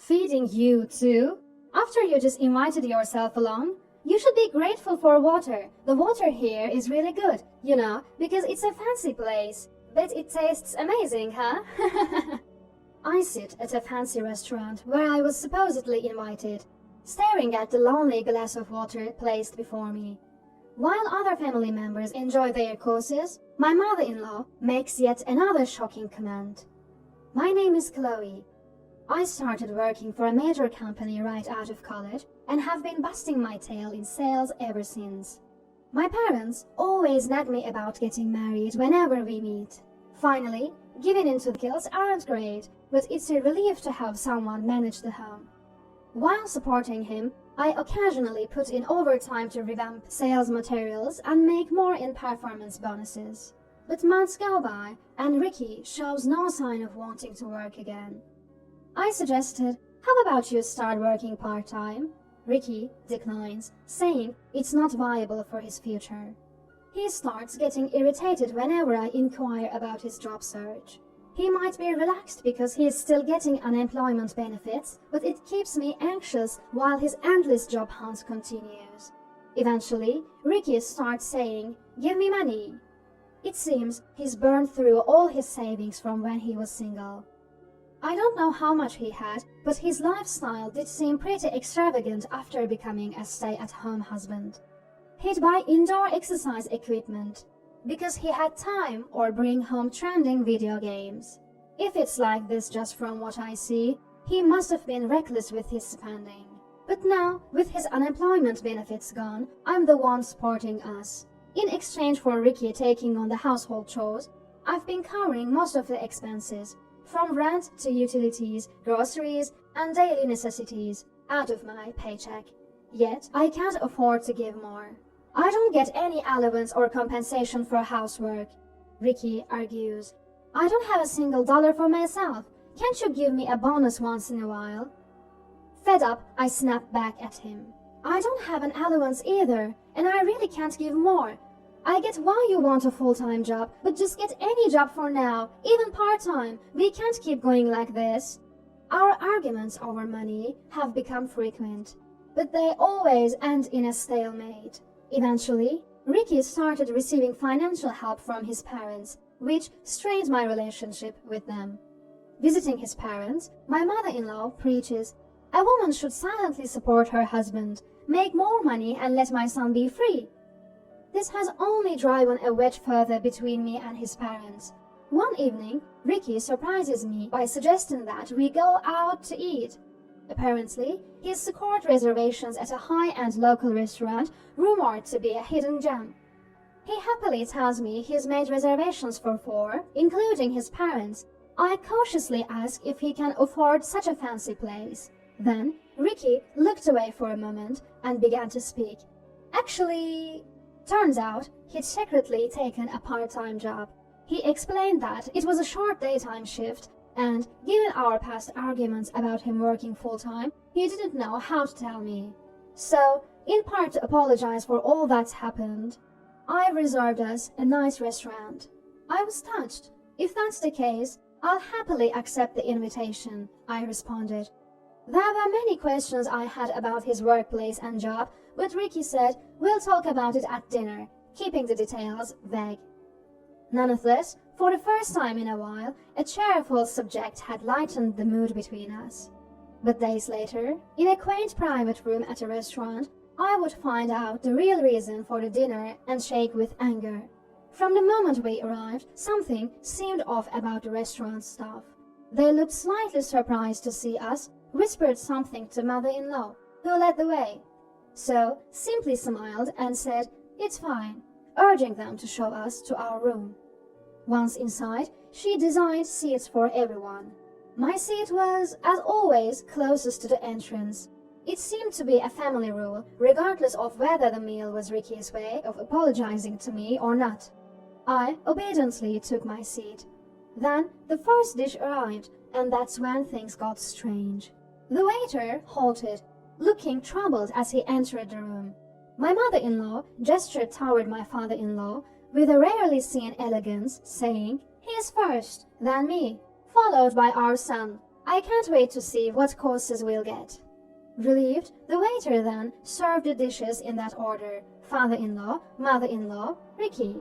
Feeding you too? After you just invited yourself along? You should be grateful for water. The water here is really good, because it's a fancy place. Bet it tastes amazing, huh? I sit at a fancy restaurant where I was supposedly invited, staring at the lonely glass of water placed before me. While other family members enjoy their courses, my mother-in-law makes yet another shocking comment. My name is Chloe. I started working for a major company right out of college and have been busting my tail in sales ever since. My parents always nag me about getting married whenever we meet. Finally, giving into the guilt aren't great, but it's a relief to have someone manage the home. While supporting him, I occasionally put in overtime to revamp sales materials and make more in performance bonuses. But months go by, and Ricky shows no sign of wanting to work again. I suggested, how about you start working part-time? Ricky declines, saying it's not viable for his future. He starts getting irritated whenever I inquire about his job search. He might be relaxed because he is still getting unemployment benefits, but it keeps me anxious while his endless job hunt continues. Eventually, Ricky starts saying, "Give me money." It seems he's burned through all his savings from when he was single. I don't know how much he had, but his lifestyle did seem pretty extravagant after becoming a stay-at-home husband. He'd buy indoor exercise equipment because he had time or bring home trending video games. If it's like this just from what I see, he must have been reckless with his spending. But now, with his unemployment benefits gone, I'm the one supporting us. In exchange for Ricky taking on the household chores, I've been covering most of the expenses, from rent to utilities, groceries, and daily necessities, out of my paycheck. Yet, I can't afford to give more. I don't get any allowance or compensation for housework, Ricky argues. I don't have a single dollar for myself. Can't you give me a bonus once in a while? Fed up, I snap back at him. I don't have an allowance either, and I really can't give more. I get why you want a full-time job, but just get any job for now, even part-time. We can't keep going like this. Our arguments over money have become frequent, but they always end in a stalemate. Eventually, Ricky started receiving financial help from his parents, which strained my relationship with them. Visiting his parents, my mother-in-law preaches, "A woman should silently support her husband, make more money and let my son be free." This has only driven a wedge further between me and his parents. One evening, Ricky surprises me by suggesting that we go out to eat. Apparently, he's secured reservations at a high-end local restaurant rumored to be a hidden gem. He happily tells me he's made reservations for 4, including his parents. I cautiously ask if he can afford such a fancy place. Then, Ricky looked away for a moment and began to speak. Actually, turns out he'd secretly taken a part-time job. He explained that it was a short daytime shift, and given our past arguments about him working full-time, he didn't know how to tell me. So, in part to apologize for all that's happened, I reserved us a nice restaurant. I was touched. If that's the case, I'll happily accept the invitation, I responded. There were many questions I had about his workplace and job, but Ricky said, "We'll talk about it at dinner," keeping the details vague. Nonetheless, for the first time in a while, a cheerful subject had lightened the mood between us. But days later, in a quaint private room at a restaurant, I would find out the real reason for the dinner and shake with anger. From the moment we arrived, something seemed off about the restaurant staff. They looked slightly surprised to see us, whispered something to mother-in-law, who led the way. So, simply smiled and said, "It's fine," urging them to show us to our room. Once inside, she designed seats for everyone. My seat was, as always, closest to the entrance. It seemed to be a family rule, regardless of whether the meal was Ricky's way of apologizing to me or not. I obediently took my seat. Then the first dish arrived, and that's when things got strange. The waiter halted, looking troubled as he entered the room. My mother-in-law gestured toward my father-in-law with a rarely seen elegance, saying, "He is first, then me, followed by our son. I can't wait to see what courses we'll get." Relieved, the waiter then served the dishes in that order: father-in-law, mother-in-law, Ricky.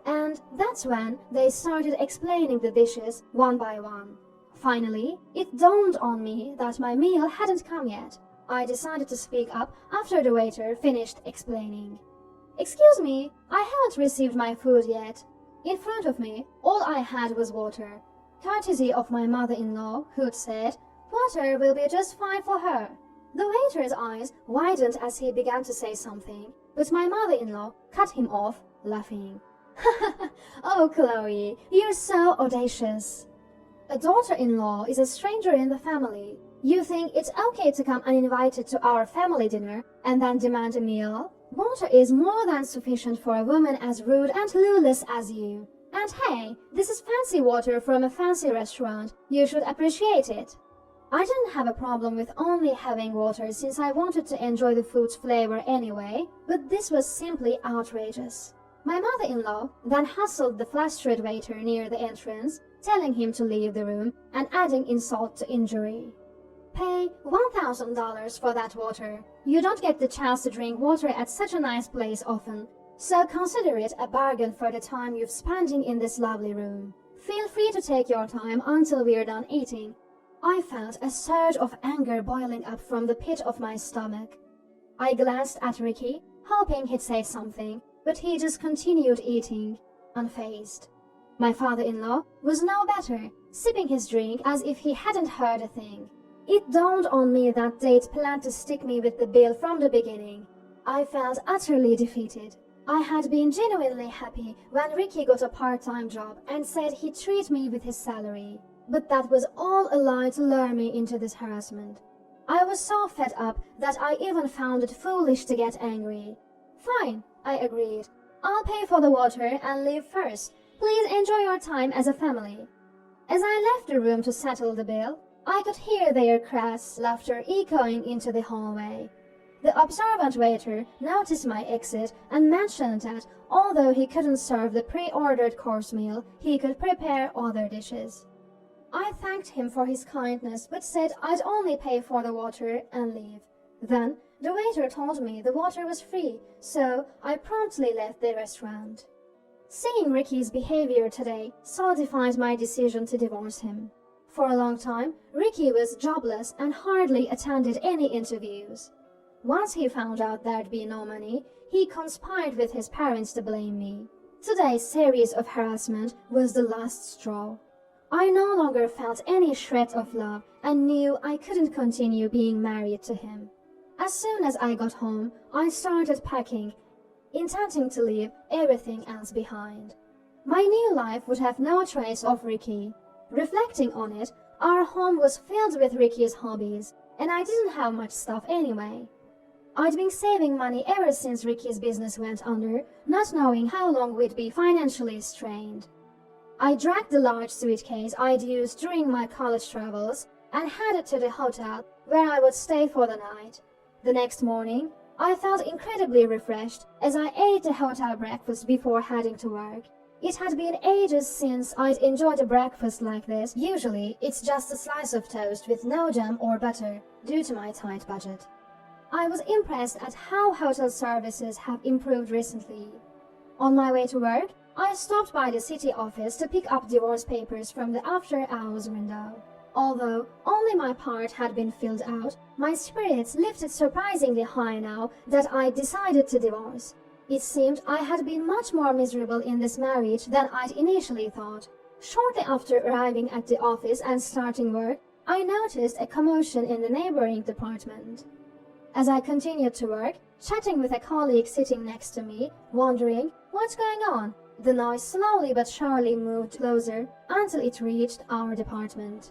And that's when they started explaining the dishes one by one. Finally, it dawned on me that my meal hadn't come yet. I decided to speak up after the waiter finished explaining. "Excuse me, I haven't received my food yet." In front of me, all I had was water, courtesy of my mother-in-law, who'd said, "Water will be just fine for her." The waiter's eyes widened as he began to say something, but my mother-in-law cut him off, laughing. "Oh, Chloe, you're so audacious. A daughter-in-law is a stranger in the family. You think it's okay to come uninvited to our family dinner and then demand a meal? Water is more than sufficient for a woman as rude and clueless as you. And hey, this is fancy water from a fancy restaurant. You should appreciate it." I didn't have a problem with only having water since I wanted to enjoy the food's flavor anyway, but this was simply outrageous. My mother-in-law then hustled the flustered waiter near the entrance, telling him to leave the room and adding insult to injury. "Pay $1,000 for that water. You don't get the chance to drink water at such a nice place often, so consider it a bargain for the time you've spending in this lovely room. Feel free to take your time until we're done eating." I felt a surge of anger boiling up from the pit of my stomach. I glanced at Ricky, hoping he'd say something, but he just continued eating, unfazed. My father-in-law was no better, sipping his drink as if he hadn't heard a thing. It dawned on me that they'd planned to stick me with the bill from the beginning. I felt utterly defeated. I had been genuinely happy when Ricky got a part-time job and said he'd treat me with his salary. But that was all a lie to lure me into this harassment. I was so fed up that I even found it foolish to get angry. "Fine," I agreed. "I'll pay for the water and leave first. Please enjoy your time as a family." As I left the room to settle the bill, I could hear their crass laughter echoing into the hallway. The observant waiter noticed my exit and mentioned that although he couldn't serve the pre-ordered course meal, he could prepare other dishes. I thanked him for his kindness but said I'd only pay for the water and leave. Then the waiter told me the water was free, so I promptly left the restaurant. Seeing Ricky's behavior today solidified my decision to divorce him. For a long time, Ricky was jobless and hardly attended any interviews. Once he found out there'd be no money, he conspired with his parents to blame me. Today's series of harassment was the last straw. I no longer felt any shred of love and knew I couldn't continue being married to him. As soon as I got home, I started packing, intending to leave everything else behind. My new life would have no trace of Ricky. Reflecting on it, our home was filled with Ricky's hobbies, and I didn't have much stuff anyway. I'd been saving money ever since Ricky's business went under, not knowing how long we'd be financially strained. I dragged the large suitcase I'd used during my college travels and headed to the hotel where I would stay for the night. The next morning, I felt incredibly refreshed as I ate the hotel breakfast before heading to work. It had been ages since I'd enjoyed a breakfast like this. Usually, it's just a slice of toast with no jam or butter, due to my tight budget. I was impressed at how hotel services have improved recently. On my way to work, I stopped by the city office to pick up divorce papers from the after-hours window. Although only my part had been filled out, my spirits lifted surprisingly high now that I'd decided to divorce. It seemed I had been much more miserable in this marriage than I'd initially thought. Shortly after arriving at the office and starting work, I noticed a commotion in the neighboring department. As I continued to work, chatting with a colleague sitting next to me, wondering what's going on, the noise slowly but surely moved closer until it reached our department.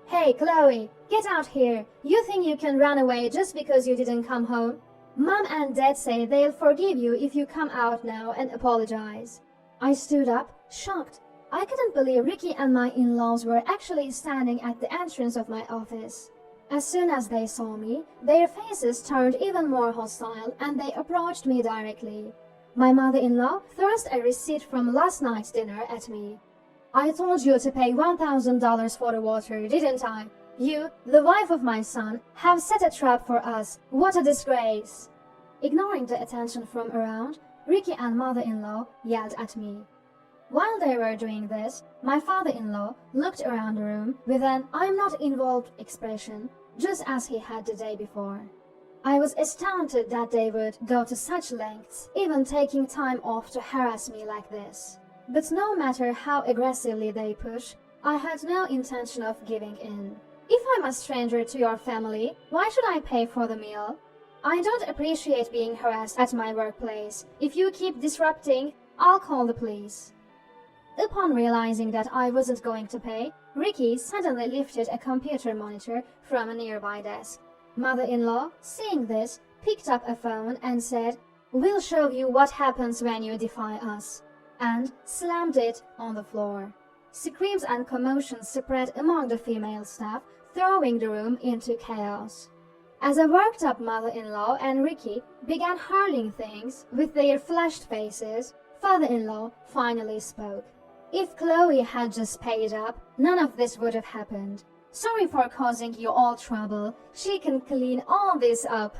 "Hey, Chloe, get out here! You think you can run away just because you didn't come home? Mom and Dad say they'll forgive you if you come out now and apologize." I stood up, shocked. I couldn't believe Ricky and my in-laws were actually standing at the entrance of my office. As soon as they saw me, their faces turned even more hostile and they approached me directly. My mother-in-law thrust a receipt from last night's dinner at me. "I told you to pay $1,000 for the water, didn't I? You, the wife of my son, have set a trap for us. What a disgrace!" Ignoring the attention from around, Ricky and mother-in-law yelled at me. While they were doing this, my father-in-law looked around the room with an "I'm not involved" expression, just as he had the day before. I was astounded that they would go to such lengths, even taking time off to harass me like this. But no matter how aggressively they push, I had no intention of giving in. If I'm a stranger to your family, why should I pay for the meal? I don't appreciate being harassed at my workplace. If you keep disrupting, I'll call the police. Upon realizing that I wasn't going to pay, Ricky suddenly lifted a computer monitor from a nearby desk. Mother-in-law, seeing this, picked up a phone and said, "We'll show you what happens when you defy us," and slammed it on the floor. Screams and commotion spread among the female staff, throwing the room into chaos. As a worked-up mother-in-law and Ricky began hurling things with their flushed faces, father-in-law finally spoke. "If Chloe had just paid up, none of this would have happened. Sorry for causing you all trouble. She can clean all this up."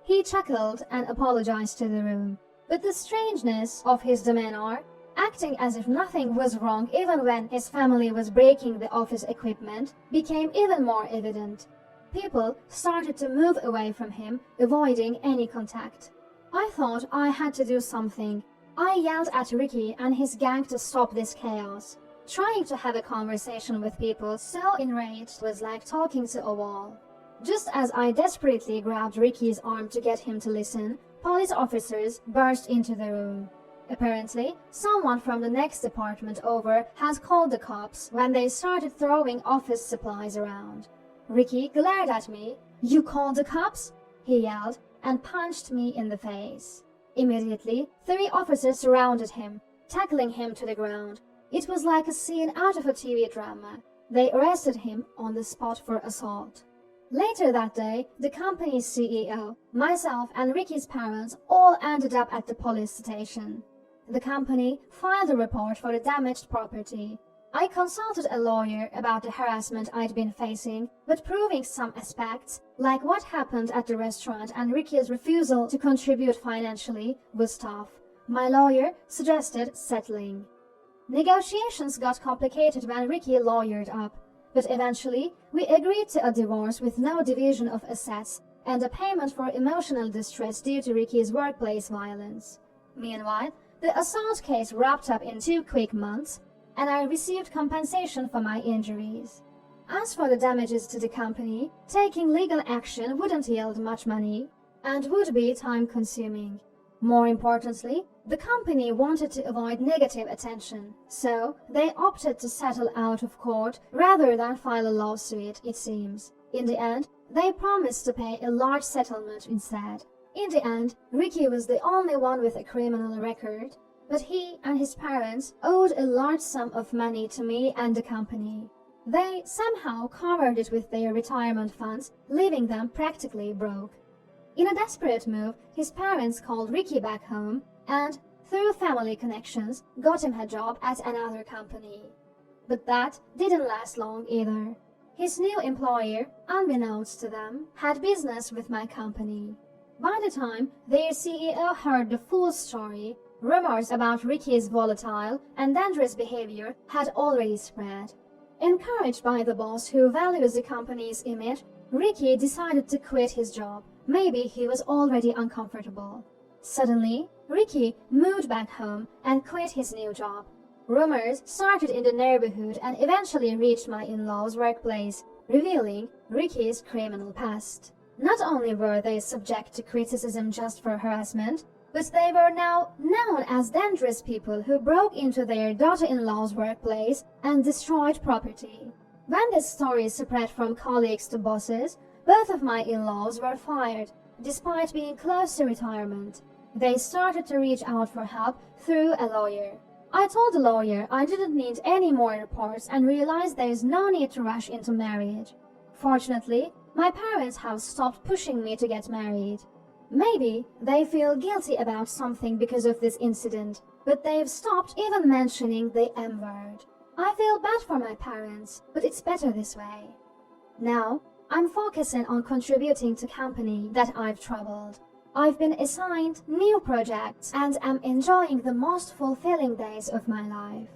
He chuckled and apologized to the room. But the strangeness of his demeanor, acting as if nothing was wrong even when his family was breaking the office equipment, became even more evident. People started to move away from him, avoiding any contact. I thought I had to do something. I yelled at Ricky and his gang to stop this chaos. Trying to have a conversation with people so enraged was like talking to a wall. Just as I desperately grabbed Ricky's arm to get him to listen, police officers burst into the room. Apparently, someone from the next department over had called the cops when they started throwing office supplies around. Ricky glared at me. "You called the cops?" he yelled, and punched me in the face. Immediately, 3 officers surrounded him, tackling him to the ground. It was like a scene out of a TV drama. They arrested him on the spot for assault. Later that day, the company's CEO, myself and Ricky's parents all ended up at the police station. The company filed a report for the damaged property. I consulted a lawyer about the harassment I'd been facing, but proving some aspects, like what happened at the restaurant and Ricky's refusal to contribute financially, was tough. My lawyer suggested settling. Negotiations got complicated when Ricky lawyered up, but eventually we agreed to a divorce with no division of assets and a payment for emotional distress due to Ricky's workplace violence. Meanwhile, the assault case wrapped up in 2 quick months, and I received compensation for my injuries. As for the damages to the company, taking legal action wouldn't yield much money and would be time-consuming. More importantly, the company wanted to avoid negative attention, so they opted to settle out of court rather than file a lawsuit, it seems. In the end, they promised to pay a large settlement instead. In the end, Ricky was the only one with a criminal record, but he and his parents owed a large sum of money to me and the company. They somehow covered it with their retirement funds, leaving them practically broke. In a desperate move, his parents called Ricky back home and, through family connections, got him a job at another company. But that didn't last long either. His new employer, unbeknownst to them, had business with my company. By the time their CEO heard the full story, rumors about Ricky's volatile and dangerous behavior had already spread. Encouraged by the boss who values the company's image, Ricky decided to quit his job. Maybe he was already uncomfortable. Suddenly, Ricky moved back home and quit his new job. Rumors started in the neighborhood and eventually reached my in-laws' workplace, revealing Ricky's criminal past. Not only were they subject to criticism just for harassment, but they were now known as dangerous people who broke into their daughter-in-law's workplace and destroyed property. When this story spread from colleagues to bosses, both of my in-laws were fired, despite being close to retirement. They started to reach out for help through a lawyer. I told the lawyer I didn't need any more reports and realized there is no need to rush into marriage. Fortunately, my parents have stopped pushing me to get married. Maybe they feel guilty about something because of this incident, but they've stopped even mentioning the M word. I feel bad for my parents, but it's better this way. Now, I'm focusing on contributing to company that I've troubled. I've been assigned new projects and am enjoying the most fulfilling days of my life.